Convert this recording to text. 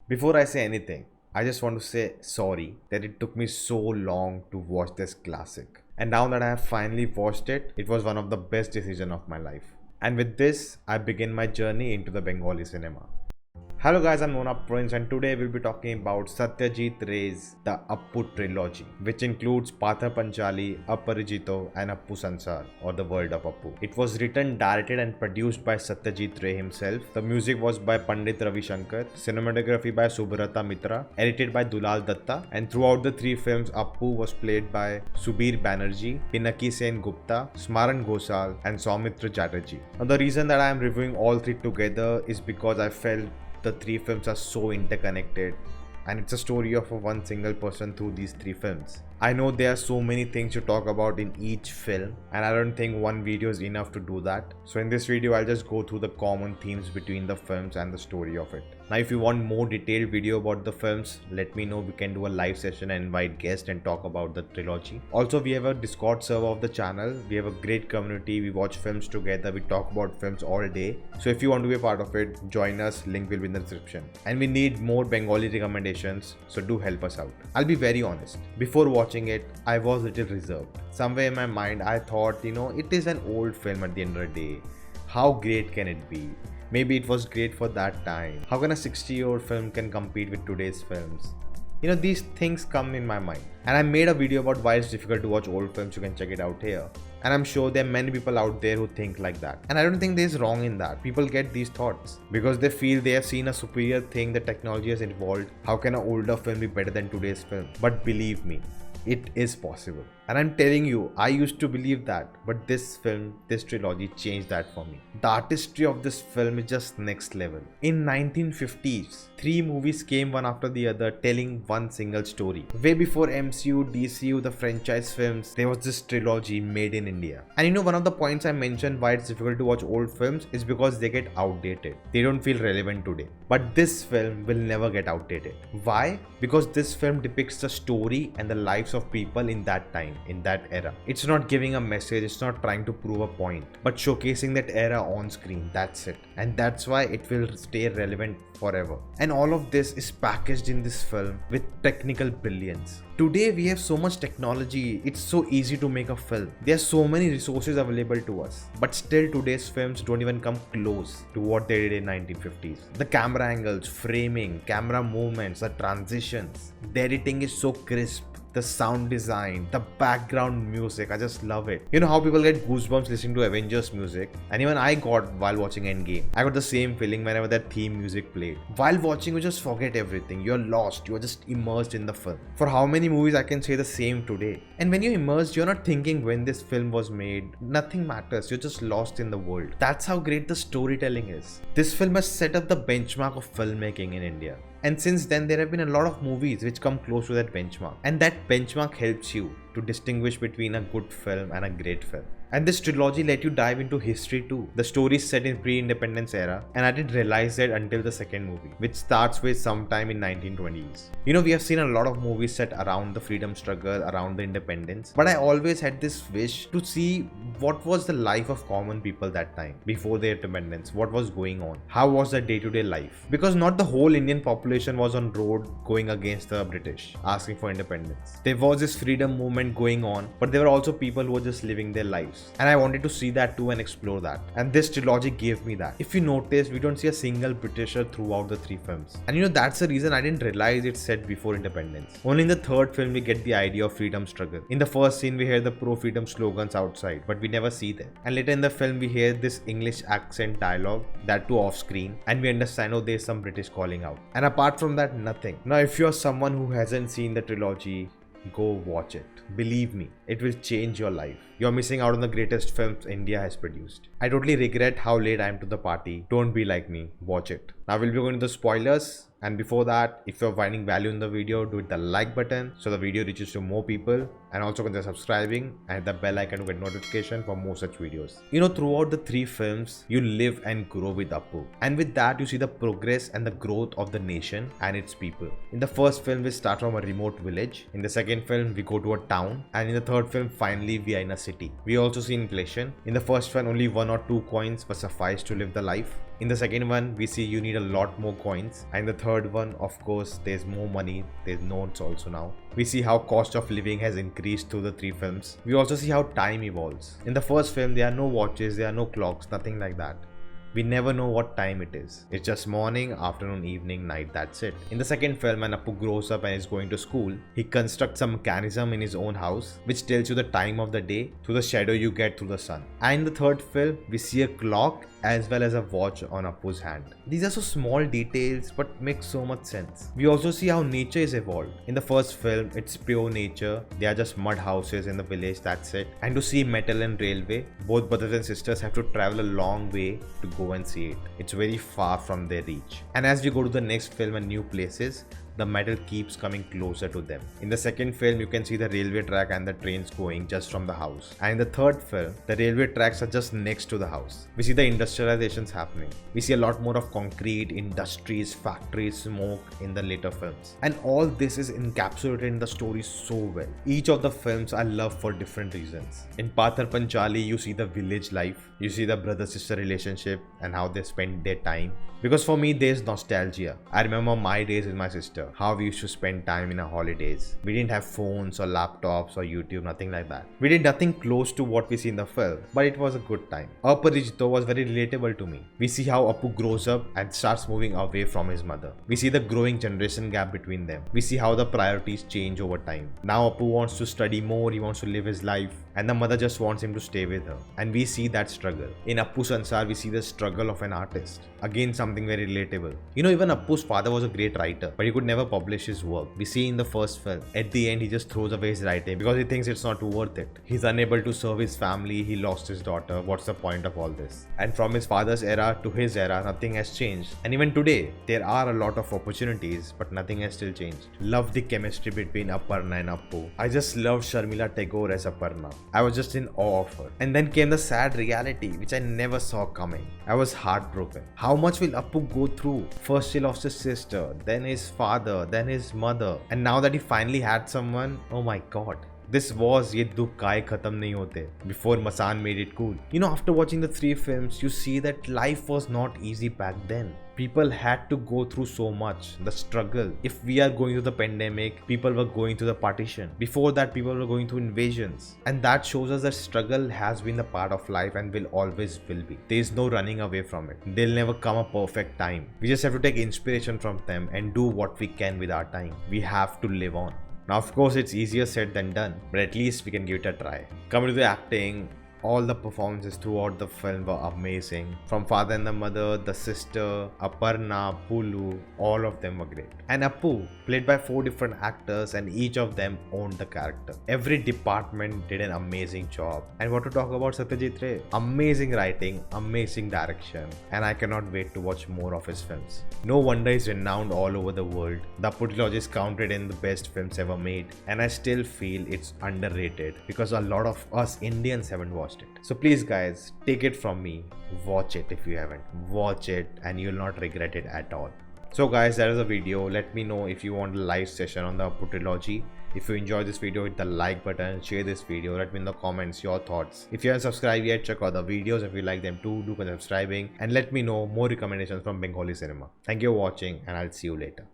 Before I say anything, I just want to say sorry that it took me so long to watch this classic. And now that I have finally watched it, it was one of the best decisions of my life. And with this, I begin my journey into the Bengali cinema. Hello guys, I'm Nona Prince and today we'll be talking about Satyajit Ray's The Apu Trilogy, which includes Panchali, Aparajito and Apu Sansar or The World of Apu. It was written, directed and produced by Satyajit Ray himself. The music was by Pandit Ravi Shankar, cinematography by Subrata Mitra, edited by Dulal Datta, and throughout the three films Apu was played by Subir Banerjee, Pinaki Sen Gupta, Smaran Ghosal and Soumitra Chatterjee. Now the reason that I am reviewing all three together is because I felt the three films are so interconnected and it's a story of one single person through these three films. I know there are so many things to talk about in each film and I don't think one video is enough to do that. So in this video I'll just go through the common themes between the films and the story of it. Now if you want more detailed video about the films, let me know. We can do a live session and invite guests and talk about the trilogy. Also we have a Discord server of the channel. We have a great community. We watch films together. We talk about films all day. So if you want to be a part of it, join us. Link will be in the description. And we need more Bengali recommendations, so do help us out. I'll be very honest. Before watching it, I was a little reserved. Somewhere in my mind, I thought, it is an old film at the end of the day. How great can it be? Maybe it was great for that time. How can a 60-year-old film can compete with today's films? These things come in my mind. And I made a video about why it's difficult to watch old films. You can check it out here. And I'm sure there are many people out there who think like that. And I don't think there's wrong in that. People get these thoughts because they feel they have seen a superior thing, the technology has evolved. How can an older film be better than today's film? But believe me, it is possible. And I'm telling you, I used to believe that, but this film, this trilogy changed that for me. The artistry of this film is just next level. In 1950s, three movies came one after the other telling one single story. Way before MCU, DCU, the franchise films, there was this trilogy made in India. And one of the points I mentioned why it's difficult to watch old films is because they get outdated. They don't feel relevant today. But this film will never get outdated. Why? Because this film depicts the story and the lives of people in that time, in that era. It's not giving a message, it's not trying to prove a point, but showcasing that era on screen. That's it. And that's why it will stay relevant forever. And all of this is packaged in this film with technical brilliance. Today we have so much technology, it's so easy to make a film. There are so many resources available to us. But still today's films don't even come close to what they did in 1950s. The camera angles, framing, camera movements, the transitions, the editing is so crisp. The sound design, the background music, I just love it. You know how people get goosebumps listening to Avengers music? And even I got while watching Endgame. I got the same feeling whenever that theme music played. While watching, you just forget everything. You're lost. You're just immersed in the film. For how many movies I can say the same today? And when you're immersed, you're not thinking when this film was made. Nothing matters. You're just lost in the world. That's how great the storytelling is. This film has set up the benchmark of filmmaking in India. And since then, there have been a lot of movies which come close to that benchmark. And that benchmark helps you to distinguish between a good film and a great film. And this trilogy let you dive into history too. The story is set in pre-independence era and I didn't realize that until the second movie, which starts with sometime in 1920s. We have seen a lot of movies set around the freedom struggle, around the independence, but I always had this wish to see what was the life of common people that time, before their independence, what was going on, how was their day-to-day life, because not the whole Indian population was on road going against the British, asking for independence. There was this freedom movement going on, but there were also people who were just living their lives. And I wanted to see that too and explore that. And this trilogy gave me that. If you notice, we don't see a single Britisher throughout the three films. And that's the reason I didn't realize it's set before independence. Only in the third film we get the idea of freedom struggle. In the first scene we hear the pro-freedom slogans outside, but we never see them. And later in the film we hear this English accent dialogue, that too off screen, and we understand, oh, there's some British calling out. And apart from that, nothing. Now if you're someone who hasn't seen the trilogy, go watch it. Believe me, it will change your life. You're missing out on the greatest films India has produced. I totally regret how late I am to the party. Don't be like me. Watch it. Now we'll be going to the spoilers. And before that, if you're finding value in the video, do hit the like button so the video reaches to more people, and also consider subscribing and hit the bell icon to get notification for more such videos. Throughout the three films, you live and grow with Apu, and with that you see the progress and the growth of the nation and its people. In the first film we start from a remote village, in the second film we go to a town, and in the third film finally we are in a city. We also see inflation. In the first film only 1 or 2 coins were suffice to live the life. In the second one, we see you need a lot more coins. And the third one, of course, there's more money. There's notes also now. We see how cost of living has increased through the 3 films. We also see how time evolves. In the first film, there are no watches, there are no clocks, nothing like that. We never know what time it is. It's just morning, afternoon, evening, night, that's it. In the second film, when Apu grows up and is going to school, he constructs a mechanism in his own house which tells you the time of the day through the shadow you get through the sun. And in the third film, we see a clock as well as a watch on Apu's hand. These are so small details but make so much sense. We also see how nature is evolved. In the first film, it's pure nature. They are just mud houses in the village, that's it. And to see metal and railway, both brothers and sisters have to travel a long way to go and see it. It's very far from their reach. And as we go to the next film and new places, the metal keeps coming closer to them. In the second film, you can see the railway track and the trains going just from the house. And in the third film, the railway tracks are just next to the house. We see the industrializations happening. We see a lot more of concrete, industries, factories, smoke in the later films. And all this is encapsulated in the story so well. Each of the films I love for different reasons. In Pathar Panchali, you see the village life. You see the brother-sister relationship and how they spend their time. Because for me, there's nostalgia. I remember my days with my sister, how we used to spend time in our holidays. We didn't have phones or laptops or YouTube, nothing like that. We did nothing close to what we see in the film, but it was a good time. Aparajito was very relatable to me. We see how Apu grows up and starts moving away from his mother. We see the growing generation gap between them. We see how the priorities change over time. Now Apu wants to study more, he wants to live his life, and the mother just wants him to stay with her. And we see that struggle. In Apu Sansar, we see the struggle of an artist. Again, something very relatable. You know, even Apu's father was a great writer, but he could never publish his work. We see in the first film, at the end, he just throws away his writing because he thinks it's not worth it. He's unable to serve his family, he lost his daughter. What's the point of all this? And from his father's era to his era, nothing has changed. And even today, there are a lot of opportunities, but nothing has still changed. Love the chemistry between Aparna and Apu. I just loved Sharmila Tagore as Aparna. I was just in awe of her. And then came the sad reality, which I never saw coming. I was heartbroken. How much will Apu go through? First he lost his sister, then his father, then his mother. And now that he finally had someone, oh my god. This was Ye Dukh Kaye Khatam Nahi Hote before Masan made it cool. You know, after watching the 3 films, you see that life was not easy back then. People had to go through so much, the struggle. If we are going through the pandemic, people were going through the partition. Before that, people were going through invasions. And that shows us that struggle has been a part of life and will always will be. There is no running away from it. There'll never come a perfect time. We just have to take inspiration from them and do what we can with our time. We have to live on. Now, of course, it's easier said than done, but at least we can give it a try. Coming to the acting, all the performances throughout the film were amazing. From father and the mother, the sister, Aparna, Pulu, all of them were great. And Apu, played by 4 different actors, and each of them owned the character. Every department did an amazing job. And what to talk about Satyajit Ray? Amazing writing, amazing direction, and I cannot wait to watch more of his films. No wonder he's renowned all over the world. The Apu Trilogy is counted in the best films ever made, and I still feel it's underrated because a lot of us Indians haven't watched it. So please guys, take it from me, watch it if you haven't. Watch it and you'll not regret it at all. So guys, that is the video. Let me know if you want a live session on the Apu Trilogy. If you enjoyed this video, hit the like button, share this video, let me in the comments your thoughts. If you haven't subscribed yet, check out the videos. If you like them too, do consider subscribing and let me know more recommendations from Bengali cinema. Thank you for watching and I'll see you later.